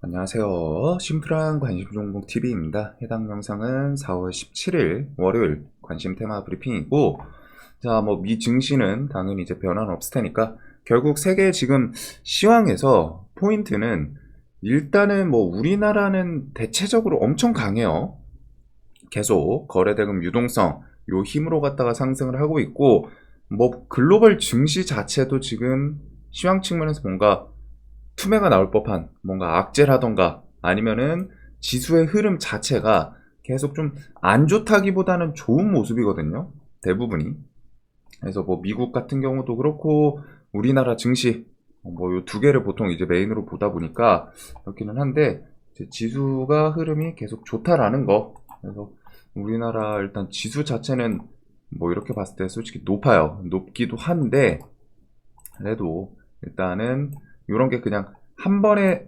안녕하세요. 심플한 관심 종목 TV입니다. 해당 영상은 4월 17일 월요일 관심 테마 브리핑이고, 자, 미 증시는 당연히 이제 변화는 없을 테니까, 결국 세계 지금 시황에서 포인트는 일단은 우리나라는 대체적으로 엄청 강해요. 계속 거래대금 유동성, 요 힘으로 갖다가 상승을 하고 있고, 글로벌 증시 자체도 지금 시황 측면에서 뭔가 투매가 나올 법한 뭔가 악재라던가 아니면은 지수의 흐름 자체가 계속 좀 안 좋다기보다는 좋은 모습이거든요. 대부분이. 그래서 미국 같은 경우도 그렇고 우리나라 증시 요 두 개를 보통 이제 메인으로 보다 보니까 그렇기는 한데, 이제 지수가 흐름이 계속 좋다라는 거. 그래서 우리나라 일단 지수 자체는 이렇게 봤을 때 솔직히 높아요. 높기도 한데, 그래도 일단은 이런 게 그냥 한 번에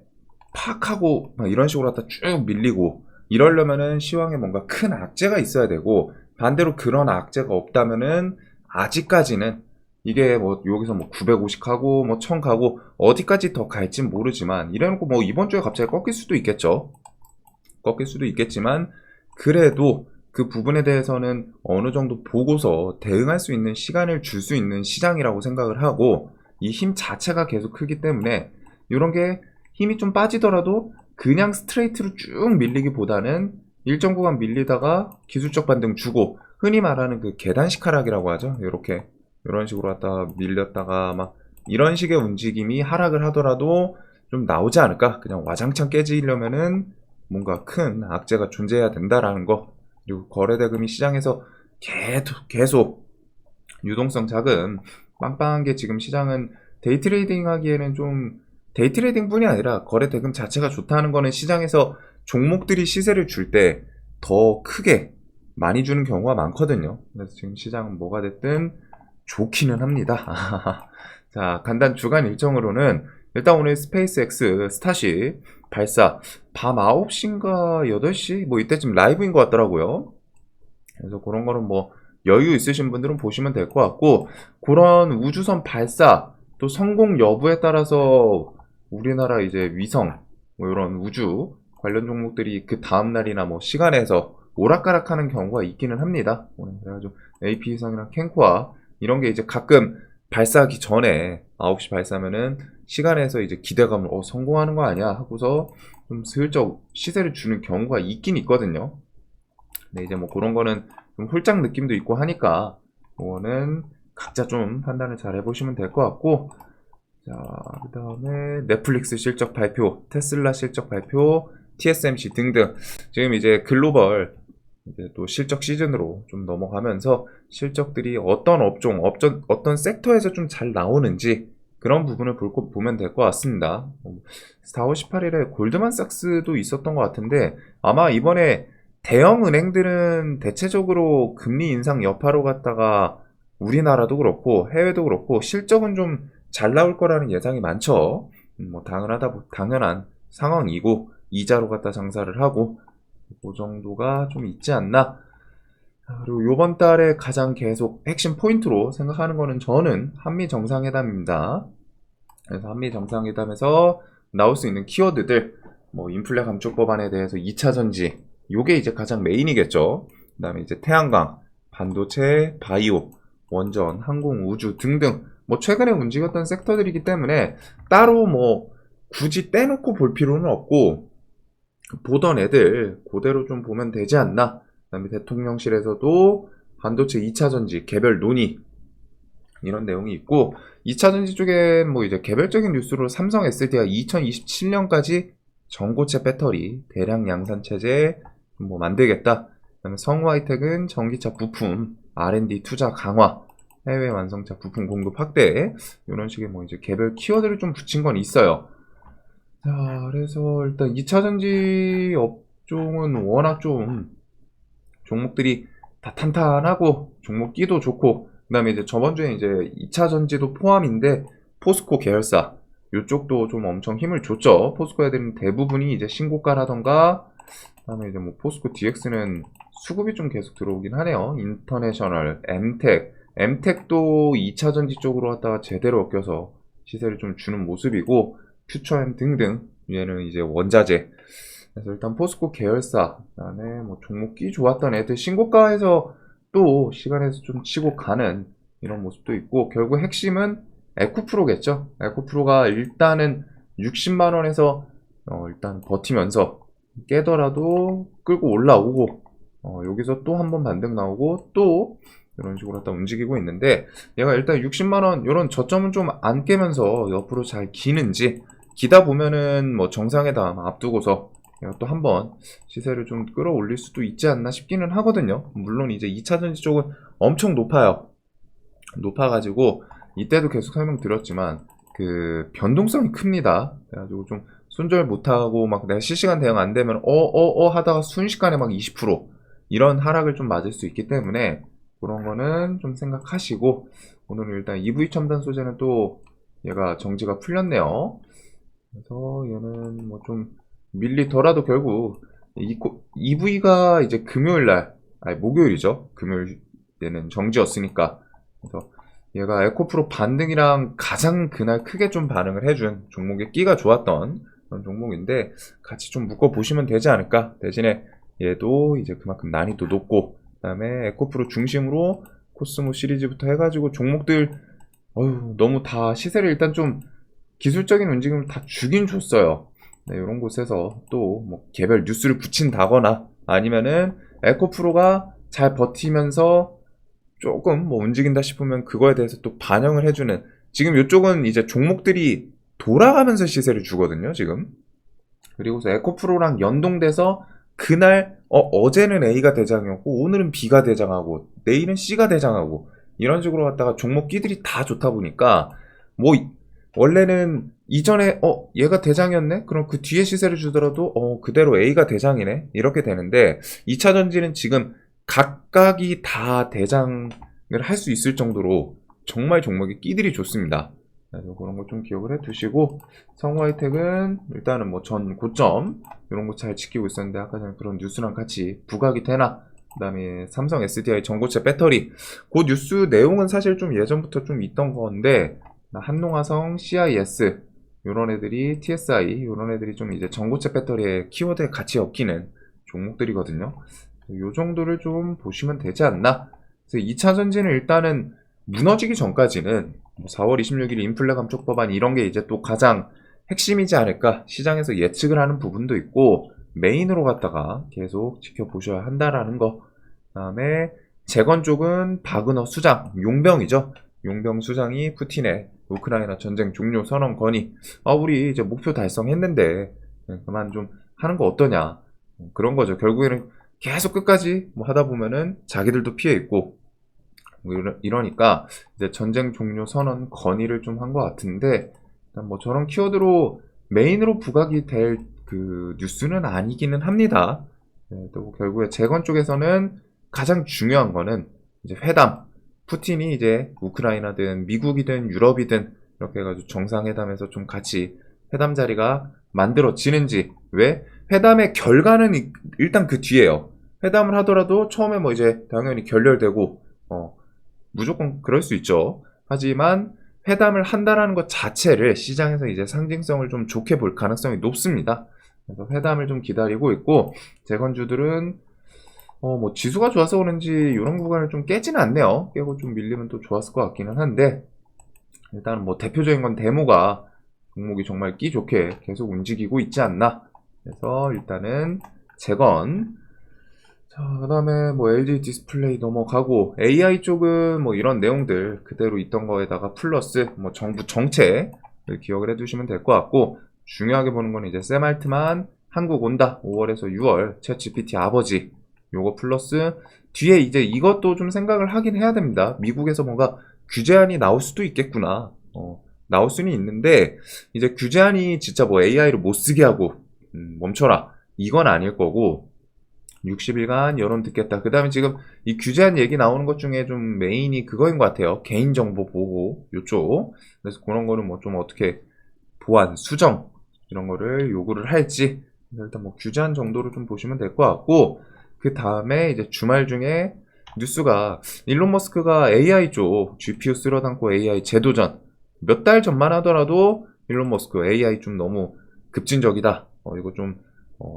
팍 하고 막 이런 식으로 갖다 쭉 밀리고 이러려면은 시황에 뭔가 큰 악재가 있어야 되고, 반대로 그런 악재가 없다면은 아직까지는 이게 여기서 950 가고 1000 가고 어디까지 더 갈진 모르지만, 이래놓고 이번 주에 갑자기 꺾일 수도 있겠죠. 꺾일 수도 있겠지만, 그래도 그 부분에 대해서는 어느 정도 보고서 대응할 수 있는 시간을 줄 수 있는 시장이라고 생각을 하고, 이 힘 자체가 계속 크기 때문에 이런 게 힘이 좀 빠지더라도 그냥 스트레이트로 쭉 밀리기보다는 일정 구간 밀리다가 기술적 반등 주고, 흔히 말하는 그 계단식 하락이라고 하죠. 이렇게 이런 식으로 갖다 밀렸다가 막 이런 식의 움직임이 하락을 하더라도 좀 나오지 않을까. 그냥 와장창 깨지려면은 뭔가 큰 악재가 존재해야 된다라는 거. 그리고 거래대금이 시장에서 계속 유동성 작은 빵빵한 게 지금 시장은 데이트레이딩 하기에는 좀, 데이트레이딩 뿐이 아니라 거래 대금 자체가 좋다는 거는 시장에서 종목들이 시세를 줄 때 더 크게 많이 주는 경우가 많거든요. 그래서 지금 시장은 뭐가 됐든 좋기는 합니다. 자, 간단 주간 일정으로는 일단 오늘 스페이스X 스타쉽 발사 밤 9시인가 8시 이때쯤 라이브인 것 같더라고요. 그래서 그런 거는 여유 있으신 분들은 보시면 될 것 같고, 그런 우주선 발사 또 성공 여부에 따라서 우리나라 이제 위성 이런 우주 관련 종목들이 그 다음날이나 시간에서 오락가락하는 경우가 있기는 합니다. 그래가지고 AP위성이랑 캔코아 이런 게 이제 가끔 발사하기 전에 9시 발사면은 시간에서 이제 기대감을 성공하는 거 아니야 하고서 좀 슬쩍 시세를 주는 경우가 있긴 있거든요. 근데 이제 그런 거는 좀 홀짝 느낌도 있고 하니까 그거는 각자 좀 판단을 잘 해보시면 될 것 같고, 자, 그 다음에 넷플릭스 실적 발표, 테슬라 실적 발표, TSMC 등등 지금 이제 글로벌 이제 또 실적 시즌으로 좀 넘어가면서 실적들이 어떤 업종, 어떤 섹터에서 좀 잘 나오는지 그런 부분을 보면 될 것 같습니다. 4월 18일에 골드만삭스도 있었던 것 같은데, 아마 이번에 대형 은행들은 대체적으로 금리 인상 여파로 갔다가 우리나라도 그렇고 해외도 그렇고 실적은 좀 잘 나올 거라는 예상이 많죠. 당연한 상황이고 이자로 갖다 장사를 하고 그 정도가 좀 있지 않나. 그리고 요번 달에 가장 계속 핵심 포인트로 생각하는 거는 저는 한미 정상회담입니다. 그래서 한미 정상회담에서 나올 수 있는 키워드들, 인플레 감축 법안에 대해서 2차 전지, 요게 이제 가장 메인이겠죠. 그 다음에 이제 태양광, 반도체, 바이오, 원전, 항공, 우주 등등 최근에 움직였던 섹터들이기 때문에 따로 굳이 떼놓고 볼 필요는 없고, 보던 애들 그대로 좀 보면 되지 않나. 그 다음에 대통령실에서도 반도체 2차 전지 개별 논의 이런 내용이 있고, 2차 전지 쪽엔 이제 개별적인 뉴스로 삼성 SDI가 2027년까지 전고체 배터리 대량 양산 체제 만들겠다. 그다음에 성우하이텍은 전기차 부품 R&D 투자 강화, 해외 완성차 부품 공급 확대, 이런 식의 이제 개별 키워드를 좀 붙인 건 있어요. 자, 그래서 일단 2차 전지 업종은 워낙 좀 종목들이 다 탄탄하고 종목 끼도 좋고, 그 다음에 이제 저번 주에 이제 2차 전지도 포함인데 포스코 계열사 이쪽도 좀 엄청 힘을 줬죠. 포스코 애들은 대부분이 이제 신고가라던가, 그 다음에 이제 포스코 DX는 수급이 좀 계속 들어오긴 하네요. 인터내셔널, 엠텍도 2차 전지 쪽으로 갖다가 제대로 엮여서 시세를 좀 주는 모습이고, 퓨처엠 등등 얘는 이제 원자재. 그래서 일단 포스코 계열사, 그다음에 뭐 종목 끼 좋았던 애들 신고가에서 또 시간에서 좀 치고 가는 이런 모습도 있고, 결국 핵심은 에코프로겠죠. 에코프로가 일단은 60만 원에서 일단 버티면서 깨더라도 끌고 올라오고, 여기서 또 한 번 반등 나오고 또 이런 식으로 딱 움직이고 있는데, 얘가 일단 60만 원 이런 저점은 좀 안 깨면서 옆으로 잘 기는지, 기다 보면은 뭐 정상회담 앞두고서 또 한번 시세를 좀 끌어올릴 수도 있지 않나 싶기는 하거든요. 물론 이제 2차전지 쪽은 엄청 높아요. 높아가지고 이때도 계속 설명드렸지만 그 변동성이 큽니다. 그래가지고 좀 손절 못하고 막 내가 실시간 대응 안 되면 하다가 순식간에 막 20% 이런 하락을 좀 맞을 수 있기 때문에 그런 거는 좀 생각하시고, 오늘은 일단 EV 첨단 소재는 또 얘가 정지가 풀렸네요. 그래서 얘는 뭐 좀 밀리더라도 결국 EV가 이제 금요일날, 아니 목요일이죠. 금요일 얘는 정지였으니까. 그래서 얘가 에코프로 반등이랑 가장 그날 크게 좀 반응을 해준 종목의 끼가 좋았던 그런 종목인데 같이 좀 묶어보시면 되지 않을까. 대신에 얘도 이제 그만큼 난이도 높고, 그 다음에 에코프로 중심으로 코스모 시리즈부터 해가지고 종목들 너무 다 시세를 일단 좀 기술적인 움직임을 다 주긴 줬어요. 네, 이런 곳에서 또 뭐 개별 뉴스를 붙인다거나 아니면은 에코프로가 잘 버티면서 조금 뭐 움직인다 싶으면 그거에 대해서 또 반영을 해주는, 지금 이쪽은 이제 종목들이 돌아가면서 시세를 주거든요, 지금. 그리고서 에코프로랑 연동돼서 그날 어제는 A가 대장이었고 오늘은 B가 대장하고 내일은 C가 대장하고 이런 식으로 갔다가 종목 끼들이 다 좋다 보니까 뭐 원래는 이전에 얘가 대장이었네? 그럼 그 뒤에 시세를 주더라도 그대로 A가 대장이네? 이렇게 되는데 2차 전지는 지금 각각이 다 대장을 할 수 있을 정도로 정말 종목이 끼들이 좋습니다. 그래서 그런 거 좀 기억을 해 두시고, 성우하이텍은 일단은 뭐 전 고점 이런 거 잘 지키고 있었는데 아까 전에 그런 뉴스랑 같이 부각이 되나, 그 다음에 삼성 SDI 전고체 배터리, 그 뉴스 내용은 사실 좀 예전부터 좀 있던 건데 한농화성, CIS 요런 애들이, TSI 요런 애들이 좀 이제 전고체 배터리에 키워드에 같이 엮이는 종목들이거든요. 요 정도를 좀 보시면 되지 않나. 그래서 2차 전지는 일단은 무너지기 전까지는 4월 26일 인플레 감축 법안 이런 게 이제 또 가장 핵심이지 않을까, 시장에서 예측을 하는 부분도 있고 메인으로 갖다가 계속 지켜보셔야 한다라는 거. 그다음에 재건 쪽은 바그너 수장, 용병이죠. 용병 수장이 푸틴의 우크라이나 전쟁 종료 선언 건의, 우리 이제 목표 달성했는데 그만 좀 하는 거 어떠냐, 그런 거죠. 결국에는 계속 끝까지 뭐 하다 보면은 자기들도 피해 있고 뭐 이러니까 이제 전쟁 종료 선언 건의를 좀 한 것 같은데, 일단 뭐 저런 키워드로 메인으로 부각이 될 그 뉴스는 아니기는 합니다. 네, 또 결국에 재건 쪽에서는 가장 중요한 거는 이제 회담, 푸틴이 이제 우크라이나든 미국이든 유럽이든 이렇게 해가지고 정상회담에서 좀 같이 회담 자리가 만들어지는지. 왜? 회담의 결과는 일단 그 뒤에요. 회담을 하더라도 처음에 뭐 이제 당연히 결렬되고 무조건 그럴 수 있죠. 하지만 회담을 한다라는 것 자체를 시장에서 이제 상징성을 좀 좋게 볼 가능성이 높습니다. 그래서 회담을 좀 기다리고 있고, 재건주들은 뭐 지수가 좋아서 그런지 이런 구간을 좀 깨지는 않네요. 깨고 좀 밀리면 또 좋았을 것 같기는 한데, 일단 뭐 대표적인 건 데모가 종목이 정말 끼 좋게 계속 움직이고 있지 않나. 그래서 일단은 재건. 자, 그 다음에 뭐 LG 디스플레이 넘어가고, AI 쪽은 뭐 이런 내용들 그대로 있던 거에다가 플러스 뭐 정부 정책을 기억을 해두시면 될 것 같고, 중요하게 보는 건 이제 샘알트만 한국 온다 5월에서 6월 챗GPT 아버지, 요거 플러스 뒤에 이제 이것도 좀 생각을 하긴 해야 됩니다. 미국에서 뭔가 규제안이 나올 수도 있겠구나. 나올 수는 있는데 이제 규제안이 진짜 뭐 AI를 못 쓰게 하고 멈춰라 이건 아닐 거고, 60일간 여론 듣겠다. 그 다음에 지금 이 규제안 얘기 나오는 것 중에 좀 메인이 그거인 것 같아요. 개인정보 보호 요쪽. 그래서 그런 거는 뭐 좀 어떻게 보안, 수정 이런 거를 요구를 할지 일단 뭐 규제안 정도로 좀 보시면 될 것 같고, 그 다음에 이제 주말 중에 뉴스가 일론 머스크가 AI 쪽 GPU 쓸어 담고 AI 재도전, 몇 달 전만 하더라도 일론 머스크 AI 좀 너무 급진적이다. 이거 좀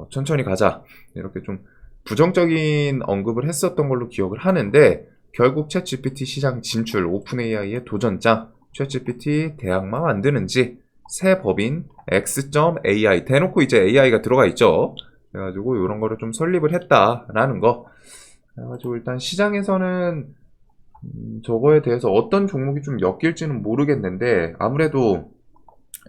천천히 가자. 이렇게 좀 부정적인 언급을 했었던 걸로 기억을 하는데 결국 챗GPT 시장 진출, 오픈AI의 도전장, 챗GPT 대학만 만드는지 새 법인 X.AI 대놓고 이제 AI가 들어가 있죠. 그래가지고 이런 거를 좀 설립을 했다라는 거. 그래가지고 일단 시장에서는 저거에 대해서 어떤 종목이 좀 엮일지는 모르겠는데 아무래도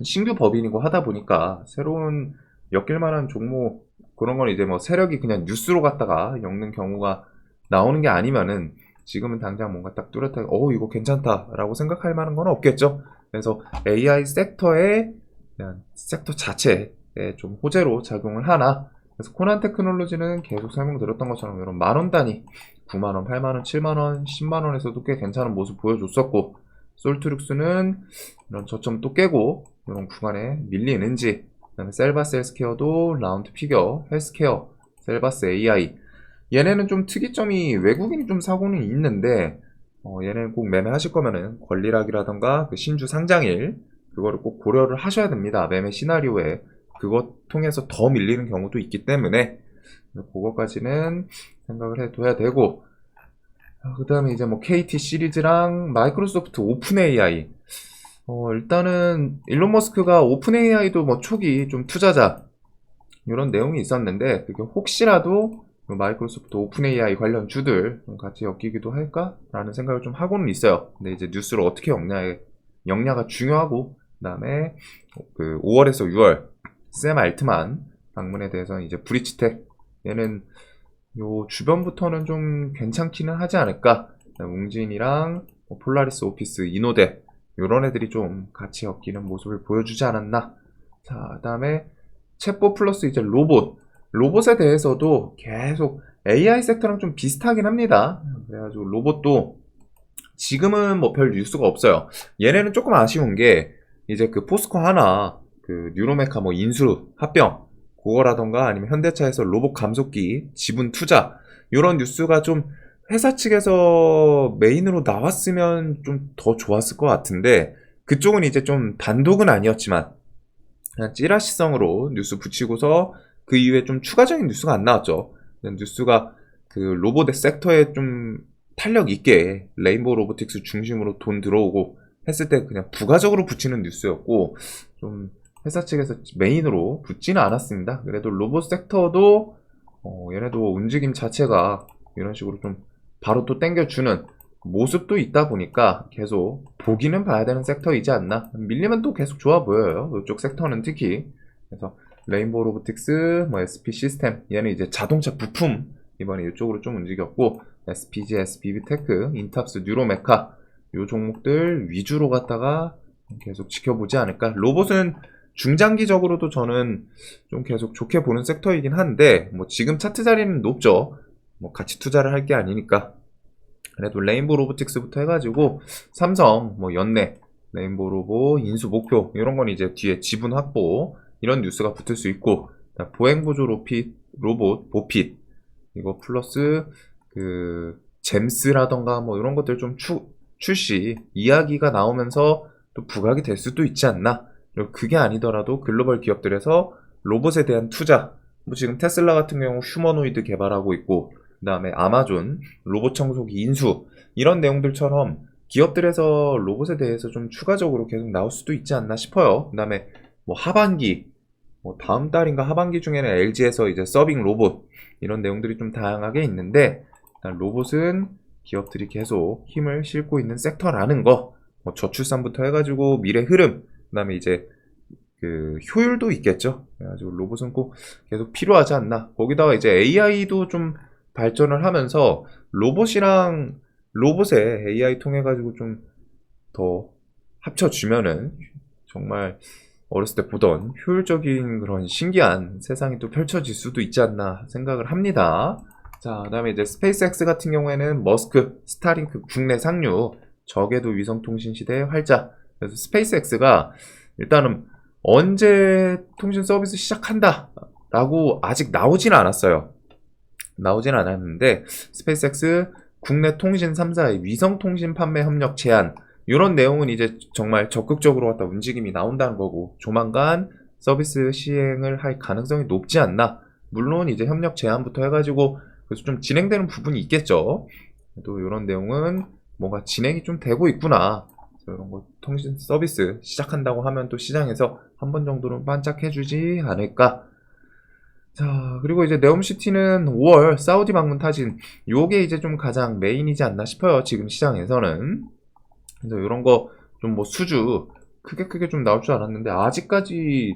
신규 법인이고 하다 보니까 새로운 엮일 만한 종목 그런 건 이제 뭐 세력이 그냥 뉴스로 갔다가 엮는 경우가 나오는 게 아니면은 지금은 당장 뭔가 딱 뚜렷하게 이거 괜찮다라고 생각할 만한 건 없겠죠. 그래서 AI 섹터에 그냥 섹터 자체에 좀 호재로 작용을 하나. 그래서 코난 테크놀로지는 계속 설명드렸던 것처럼 이런 만원 단위 9만원, 8만원, 7만원, 10만원에서도 꽤 괜찮은 모습 보여줬었고 솔트룩스는 이런 저점 또 깨고 이런 구간에 밀리는지 그 다음에 셀바스 헬스케어도 라운드 피겨, 헬스케어, 셀바스 AI 얘네는 좀 특이점이 외국인이 좀 사고는 있는데 얘네는 꼭 매매하실 거면은 권리락이라던가 그 신주 상장일 그거를 꼭 고려를 하셔야 됩니다. 매매 시나리오에 그것 통해서 더 밀리는 경우도 있기 때문에 그거까지는 생각을 해둬야 되고 그 다음에 이제 뭐 KT 시리즈랑 마이크로소프트 오픈 AI 일단은 일론 머스크가 오픈 AI도 뭐 초기 좀 투자자 이런 내용이 있었는데 그게 혹시라도 마이크로소프트 오픈 AI 관련 주들 좀 같이 엮이기도 할까라는 생각을 좀 하고는 있어요. 근데 이제 뉴스를 어떻게 엮냐가 중요하고 그 다음에 그 5월에서 6월 샘 알트만 방문에 대해서는 이제 브리치텍 얘는 요 주변부터는 좀 괜찮기는 하지 않을까. 웅진이랑 폴라리스 오피스, 이노데 요런 애들이 좀 같이 엮이는 모습을 보여주지 않았나. 자, 그 다음에 챗봇 플러스 이제 로봇에 대해서도 계속 AI 섹터랑 좀 비슷하긴 합니다. 그래가지고 로봇도 지금은 뭐 별 뉴스가 없어요. 얘네는 조금 아쉬운 게 이제 그 포스코 하나 그 뉴로메카 뭐 인수 합병 그거라던가 아니면 현대차에서 로봇 감속기 지분 투자 이런 뉴스가 좀 회사 측에서 메인으로 나왔으면 좀 더 좋았을 것 같은데 그쪽은 이제 좀 단독은 아니었지만 그냥 찌라시성으로 뉴스 붙이고서 그 이후에 좀 추가적인 뉴스가 안 나왔죠. 뉴스가 그 로봇의 섹터에 좀 탄력 있게 레인보우 로보틱스 중심으로 돈 들어오고 했을 때 그냥 부가적으로 붙이는 뉴스였고 좀 회사 측에서 메인으로 붙지는 않았습니다. 그래도 로봇 섹터도 얘네도 움직임 자체가 이런 식으로 좀 바로 또 땡겨주는 모습도 있다 보니까 계속 보기는 봐야 되는 섹터이지 않나. 밀리면 또 계속 좋아 보여요. 이쪽 섹터는 특히. 그래서 레인보우 로보틱스, 뭐 SP 시스템 얘는 이제 자동차 부품 이번에 이쪽으로 좀 움직였고 SPG, SBB테크, 인탑스, 뉴로메카 요 종목들 위주로 갔다가 계속 지켜보지 않을까. 로봇은 중장기적으로도 저는 좀 계속 좋게 보는 섹터이긴 한데 뭐 지금 차트 자리는 높죠. 뭐 같이 투자를 할 게 아니니까. 그래도 레인보우 로보틱스부터 해가지고 삼성, 뭐 연내, 레인보우 로보, 인수 목표 이런 건 이제 뒤에 지분 확보 이런 뉴스가 붙을 수 있고 보행보조 로봇 보핏 이거 플러스 그 잼스라던가 뭐 이런 것들 좀 출시 이야기가 나오면서 또 부각이 될 수도 있지 않나. 그리고 그게 아니더라도 글로벌 기업들에서 로봇에 대한 투자 뭐 지금 테슬라 같은 경우 휴머노이드 개발하고 있고 그 다음에 아마존 로봇 청소기 인수 이런 내용들처럼 기업들에서 로봇에 대해서 좀 추가적으로 계속 나올 수도 있지 않나 싶어요. 그 다음에 뭐 하반기 뭐 다음 달인가 하반기 중에는 LG에서 이제 서빙 로봇 이런 내용들이 좀 다양하게 있는데 일단 로봇은 기업들이 계속 힘을 싣고 있는 섹터라는 거. 뭐 저출산부터 해가지고 미래 흐름 그 다음에 이제 그 효율도 있겠죠. 그래가지고 로봇은 꼭 계속 필요하지 않나. 거기다가 이제 AI도 좀 발전을 하면서 로봇이랑 로봇에 AI 통해 가지고 좀 더 합쳐주면은 정말 어렸을 때 보던 효율적인 그런 신기한 세상이 또 펼쳐질 수도 있지 않나 생각을 합니다. 자, 그 다음에 이제 스페이스X 같은 경우에는 머스크, 스타링크 국내 상륙, 저궤도 위성통신 시대의 활자. 그래서 스페이스X가 일단은 언제 통신 서비스 시작한다 라고 아직 나오지는 않았어요. 나오진 않았는데 스페이스X 국내 통신 3사의 위성통신 판매 협력 제한 이런 내용은 이제 정말 적극적으로 갖다 움직임이 나온다는 거고 조만간 서비스 시행을 할 가능성이 높지 않나. 물론 이제 협력 제한부터 해가지고 그래서 좀 진행되는 부분이 있겠죠. 또 이런 내용은 뭔가 진행이 좀 되고 있구나. 이런 거 통신 서비스 시작한다고 하면 또 시장에서 한 번 정도는 반짝해주지 않을까. 자, 그리고 이제 네옴시티는 5월 사우디 방문 타진, 요게 이제 좀 가장 메인이지 않나 싶어요. 지금 시장에서는. 그래서 이런 거 좀 뭐 수주 크게 좀 나올 줄 알았는데 아직까지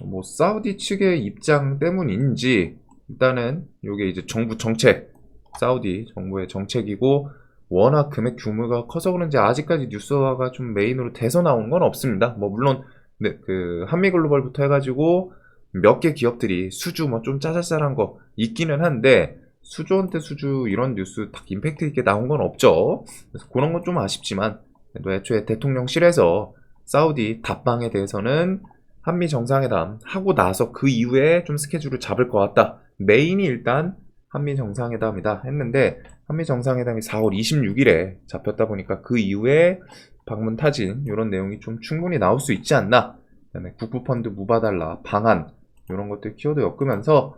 뭐 사우디 측의 입장 때문인지 일단은 요게 이제 정부 정책, 사우디 정부의 정책이고 워낙 금액 규모가 커서 그런지 아직까지 뉴스화가 좀 메인으로 돼서 나오는 건 없습니다. 뭐 물론 네, 그 한미글로벌부터 해가지고 몇 개 기업들이 수주 뭐 좀 짜잘짤한 거 있기는 한데 수주한테 수주 이런 뉴스 딱 임팩트 있게 나온 건 없죠. 그래서 그런 건 좀 아쉽지만 또 애초에 대통령실에서 사우디 답방에 대해서는 한미 정상회담 하고 나서 그 이후에 좀 스케줄을 잡을 것 같다. 메인이 일단 한미 정상회담이다 했는데 한미 정상회담이 4월 26일에 잡혔다 보니까 그 이후에 방문 타진 이런 내용이 좀 충분히 나올 수 있지 않나. 그다음에 국부펀드 무바달라 방안 이런 것들 키워드 엮으면서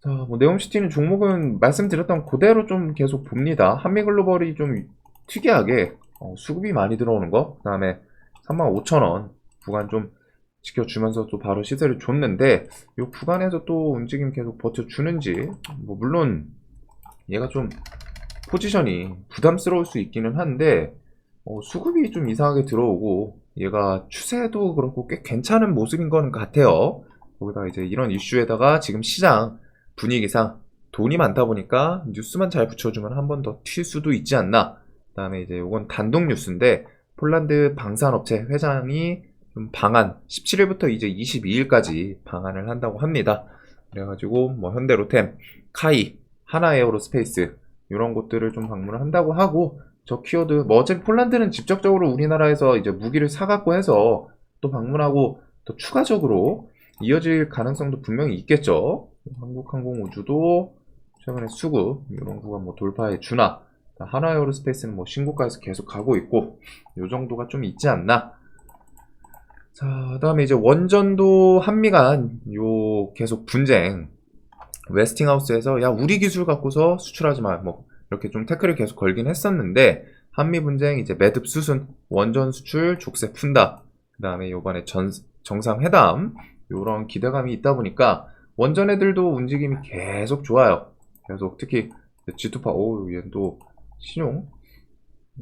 자, 뭐 네옴시티는 종목은 말씀드렸던 그대로 좀 계속 봅니다. 한미글로벌이 좀 특이하게 수급이 많이 들어오는 거, 그 다음에 35,000원 구간 좀 지켜주면서 또 바로 시세를 줬는데 이 구간에서 또 움직임 계속 버텨주는지 뭐 물론 얘가 좀 포지션이 부담스러울 수 있기는 한데 수급이 좀 이상하게 들어오고 얘가 추세도 그렇고 꽤 괜찮은 모습인 거는 같아요. 거기다가 이제 이런 이슈에다가 지금 시장 분위기상 돈이 많다 보니까 뉴스만 잘 붙여주면 한 번 더 튈 수도 있지 않나. 그 다음에 이제 이건 단독 뉴스인데 폴란드 방산업체 회장이 좀 방한 17일부터 이제 22일까지 방한을 한다고 합니다. 그래가지고 뭐 현대로템, 카이, 하나에어로스페이스 이런 곳들을 좀 방문을 한다고 하고 저 키워드 뭐 어차피 폴란드는 직접적으로 우리나라에서 이제 무기를 사갖고 해서 또 방문하고 또 추가적으로 이어질 가능성도 분명히 있겠죠. 한국항공우주도 최근에 수급 이런 구간 뭐 돌파해 주나 하나에어로스페이스는 뭐 신고가에서 계속 가고 있고 요 정도가 좀 있지 않나. 자, 그다음에 이제 원전도 한미 간 요 계속 분쟁 웨스팅하우스에서 야 우리 기술 갖고서 수출하지 마 뭐 이렇게 좀 태클을 계속 걸긴 했었는데 한미 분쟁 이제 매듭 수순 원전 수출 족쇄 푼다. 그다음에 요번에 정상회담 요런 기대감이 있다 보니까 원전 애들도 움직임이 계속 좋아요. 계속 특히 G2파 얘는 또 신용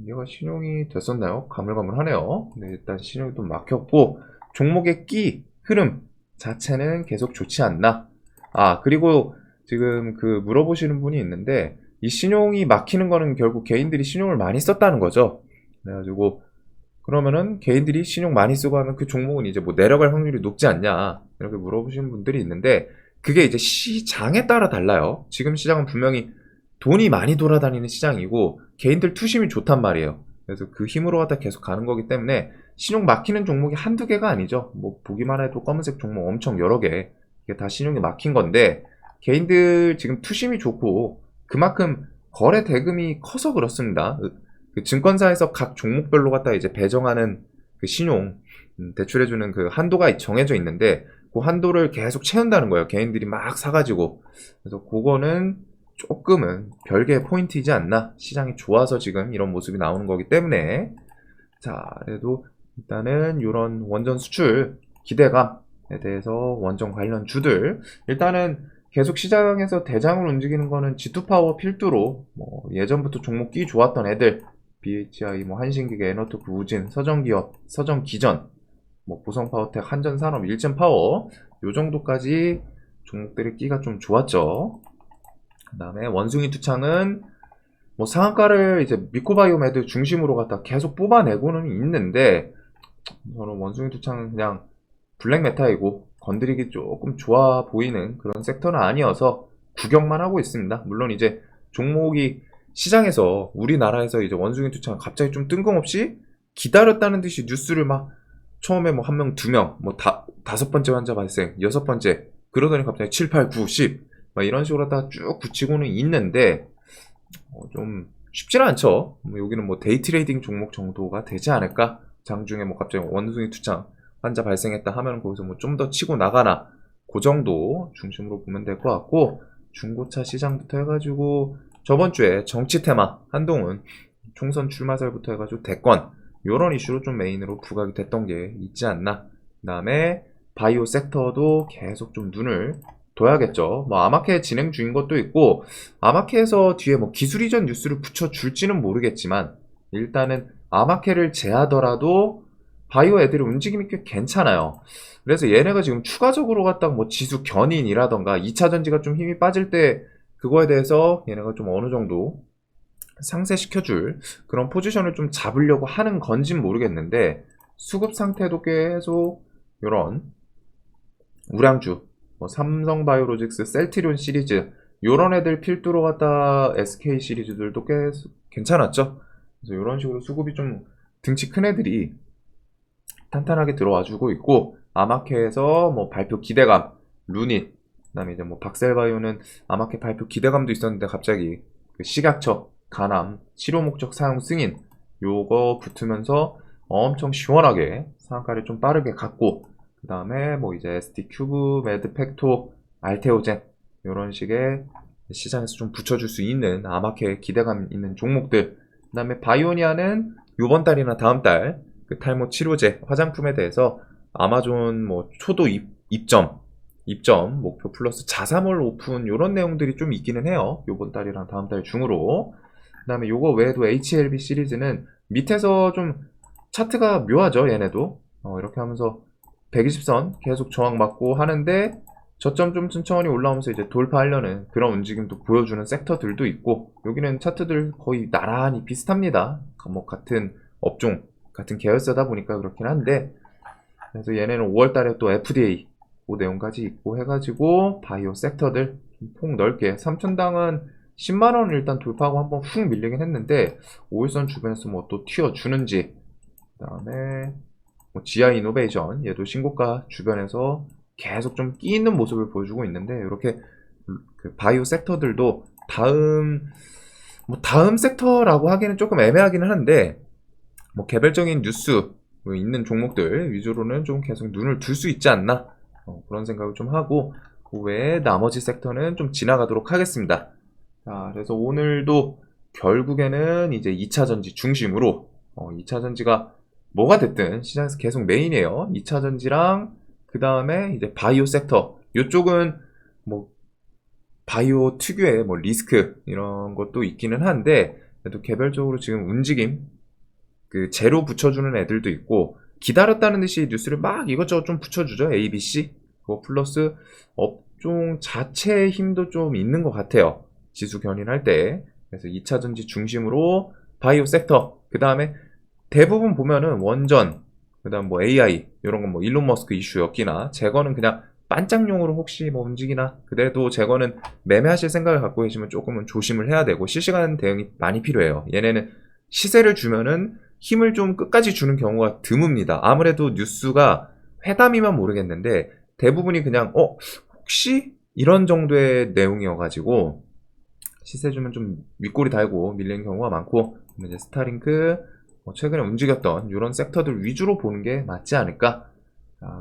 얘가 신용이 됐었나요? 가물가물하네요. 네, 일단 신용이 좀 막혔고 종목의 끼 흐름 자체는 계속 좋지 않나. 아 그리고 지금 그 물어보시는 분이 있는데 이 신용이 막히는 거는 결국 개인들이 신용을 많이 썼다는 거죠. 그래가지고 그러면은 개인들이 신용 많이 쓰고 하면 그 종목은 이제 뭐 내려갈 확률이 높지 않냐 이렇게 물어보시는 분들이 있는데 그게 이제 시장에 따라 달라요. 지금 시장은 분명히 돈이 많이 돌아다니는 시장이고 개인들 투심이 좋단 말이에요. 그래서 그 힘으로 갖다 계속 가는 거기 때문에 신용 막히는 종목이 한두 개가 아니죠. 뭐 보기만 해도 검은색 종목 엄청 여러 개 이게 다 신용이 막힌 건데 개인들 지금 투심이 좋고 그만큼 거래 대금이 커서 그렇습니다. 그 증권사에서 각 종목별로 갖다 이제 배정하는 그 신용 대출해주는 그 한도가 정해져 있는데 그 한도를 계속 채운다는 거예요. 개인들이 막 사가지고. 그래서 그거는 조금은 별개의 포인트이지 않나. 시장이 좋아서 지금 이런 모습이 나오는 거기 때문에 자 그래도 일단은 이런 원전 수출 기대감에 대해서 원전 관련 주들 일단은 계속 시장에서 대장을 움직이는 거는 G2파워 필두로 뭐 예전부터 종목 끼 좋았던 애들 BHI, 뭐 한신기계, 에너토크, 우진, 서정기업, 서정기전, 뭐 보성파워텍, 한전산업, 일젠파워 요 정도까지 종목들의 끼가 좀 좋았죠. 그 다음에 원숭이 투창은 뭐 상한가를 이제 미코바이오메드 중심으로 갖다 계속 뽑아내고는 있는데 저는 원숭이 투창은 그냥 블랙메타이고 건드리기 조금 좋아 보이는 그런 섹터는 아니어서 구경만 하고 있습니다. 물론 이제 종목이 시장에서 우리나라에서 이제 원숭이 투창 갑자기 좀 뜬금없이 기다렸다는 듯이 뉴스를 막 처음에 뭐 한 명, 두 명, 뭐 다섯 번째 환자 발생, 여섯 번째 그러더니 갑자기 7, 8, 9, 10 막 이런 식으로 다 쭉 붙이고는 있는데 좀 쉽지는 않죠. 뭐 여기는 뭐 데이 트레이딩 종목 정도가 되지 않을까? 장중에 뭐 갑자기 원숭이 투창 환자 발생했다 하면 거기서 뭐 좀 더 치고 나가나 그 정도 중심으로 보면 될 것 같고, 중고차 시장부터 해가지고 저번 주에 정치 테마 한동훈 총선 출마설부터 해가지고 대권 요런 이슈로 좀 메인으로 부각이 됐던 게 있지 않나. 그 다음에 바이오 섹터도 계속 좀 눈을 둬야겠죠. 뭐 아마케 진행 중인 것도 있고, 아마케에서 뒤에 뭐 기술 이전 뉴스를 붙여줄지는 모르겠지만 일단은 아마케를 제하더라도 바이오 애들의 움직임이 꽤 괜찮아요. 그래서 얘네가 지금 추가적으로 갖다가 뭐 지수 견인이라던가 2차 전지가 좀 힘이 빠질 때 그거에 대해서 얘네가 좀 어느 정도 상쇄시켜줄 그런 포지션을 좀 잡으려고 하는 건진 모르겠는데, 수급 상태도 계속 요런 우량주, 뭐 삼성바이오로직스, 셀트리온 시리즈 요런 애들 필두로 갖다 SK 시리즈들도 꽤 괜찮았죠. 그래서 요런 식으로 수급이 좀 등치 큰 애들이 탄탄하게 들어와주고 있고, 아마케에서 뭐 발표 기대감, 루닛, 그다음에 이제 뭐 박셀바이오는 아마케 발표 기대감도 있었는데 갑자기 그 식약처 간암 치료 목적 사용 승인 요거 붙으면서 엄청 시원하게 상한가를 좀 빠르게 갔고, 그 다음에 뭐 이제 ST 큐브, 매드 팩토, 알테오젠 요런 식의 시장에서 좀 붙여줄 수 있는 아마케 기대감 있는 종목들, 그 다음에 바이오니아는 요번 달이나 다음 달 그 탈모 치료제 화장품에 대해서 아마존 뭐 초도 입점 목표 플러스 자사몰 오픈 요런 내용들이 좀 있기는 해요. 요번 달이랑 다음 달 중으로. 그 다음에 요거 외에도 HLB 시리즈는 밑에서 좀 차트가 묘하죠. 얘네도 이렇게 하면서 120선 계속 저항 맞고 하는데 저점 좀 천천히 올라오면서 이제 돌파하려는 그런 움직임도 보여주는 섹터들도 있고, 여기는 차트들 거의 나란히 비슷합니다. 뭐 같은 업종 같은 계열사다 보니까 그렇긴 한데, 그래서 얘네는 5월달에 또 FDA 그 내용까지 있고 해가지고 바이오 섹터들 폭 넓게 3천당은 10만원을 일단 돌파하고 한번 훅 밀리긴 했는데 5일선 주변에서 뭐 또 튀어주는지, 그 다음에 뭐 GI 이노베이션 얘도 신고가 주변에서 계속 좀 끼 있는 모습을 보여주고 있는데, 이렇게 그 바이오 섹터들도 다음 섹터라고 하기는 조금 애매하기는 한데, 뭐 개별적인 뉴스 있는 종목들 위주로는 좀 계속 눈을 둘 수 있지 않나, 그런 생각을 좀 하고, 그 외에 나머지 섹터는 좀 지나가도록 하겠습니다. 자, 그래서 오늘도 결국에는 이제 2차전지 중심으로 2차전지가 뭐가 됐든 시장에서 계속 메인이에요. 2차전지랑 그 다음에 이제 바이오 섹터, 이쪽은 뭐 바이오 특유의 뭐 리스크 이런 것도 있기는 한데, 그래도 개별적으로 지금 움직임 그 제로 붙여주는 애들도 있고, 기다렸다는 듯이 뉴스를 막 이것저것 좀 붙여주죠. ABC 그거 플러스 업종 자체의 힘도 좀 있는 것 같아요. 지수 견인할 때. 그래서 2차전지 중심으로 바이오 섹터, 그 다음에 대부분 보면은 원전, 그 다음 뭐 AI 이런 건 뭐 일론 머스크 이슈였기나, 제거는 그냥 반짝용으로 혹시 뭐 움직이나, 그래도 제거는 매매하실 생각을 갖고 계시면 조금은 조심을 해야 되고 실시간 대응이 많이 필요해요. 얘네는 시세를 주면은 힘을 좀 끝까지 주는 경우가 드뭅니다. 아무래도 뉴스가 회담이면 모르겠는데 대부분이 그냥 혹시 이런 정도의 내용이어가지고 시세 주면 좀 윗꼬리 달고 밀리는 경우가 많고, 이제 스타링크 최근에 움직였던 이런 섹터들 위주로 보는 게 맞지 않을까.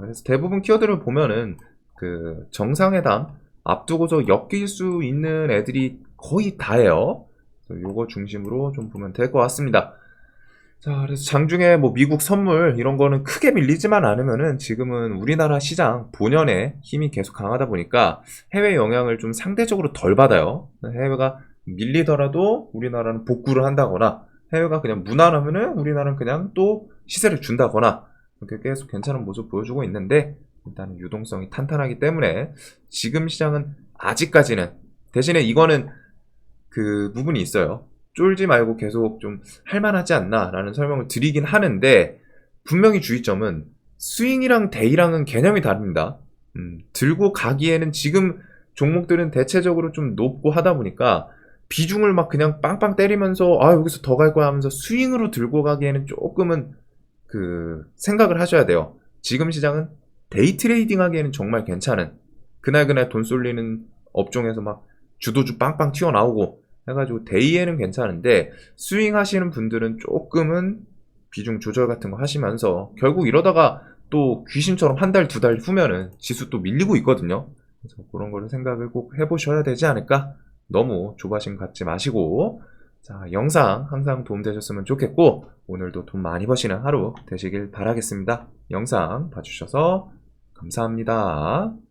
그래서 대부분 키워드를 보면은 그 정상회담 앞두고서 엮일 수 있는 애들이 거의 다예요. 요거 중심으로 좀 보면 될 것 같습니다. 자, 그래서 장중에 뭐 미국 선물 이런 거는 크게 밀리지만 않으면은 지금은 우리나라 시장 본연의 힘이 계속 강하다 보니까 해외 영향을 좀 상대적으로 덜 받아요. 해외가 밀리더라도 우리나라는 복구를 한다거나, 해외가 그냥 무난하면은 우리나라는 그냥 또 시세를 준다거나, 이렇게 계속 괜찮은 모습 보여주고 있는데, 일단 유동성이 탄탄하기 때문에 지금 시장은 아직까지는, 대신에 이거는 그 부분이 있어요. 쫄지 말고 계속 좀 할만하지 않나 라는 설명을 드리긴 하는데, 분명히 주의점은 스윙이랑 데이랑은 개념이 다릅니다. 들고 가기에는 지금 종목들은 대체적으로 좀 높고 하다 보니까 비중을 막 그냥 빵빵 때리면서 여기서 더 갈 거야 하면서 스윙으로 들고 가기에는 조금은 그 생각을 하셔야 돼요. 지금 시장은 데이 트레이딩 하기에는 정말 괜찮은, 그날그날 돈 쏠리는 업종에서 막 주도주 빵빵 튀어나오고 해가지고 데이에는 괜찮은데, 스윙 하시는 분들은 조금은 비중 조절 같은 거 하시면서 결국 이러다가 또 귀신처럼 한 달, 두 달 후면은 지수 또 밀리고 있거든요. 그래서 그런 거를 생각을 꼭 해보셔야 되지 않을까? 너무 조바심 갖지 마시고, 자, 영상 항상 도움되셨으면 좋겠고, 오늘도 돈 많이 버시는 하루 되시길 바라겠습니다. 영상 봐주셔서 감사합니다.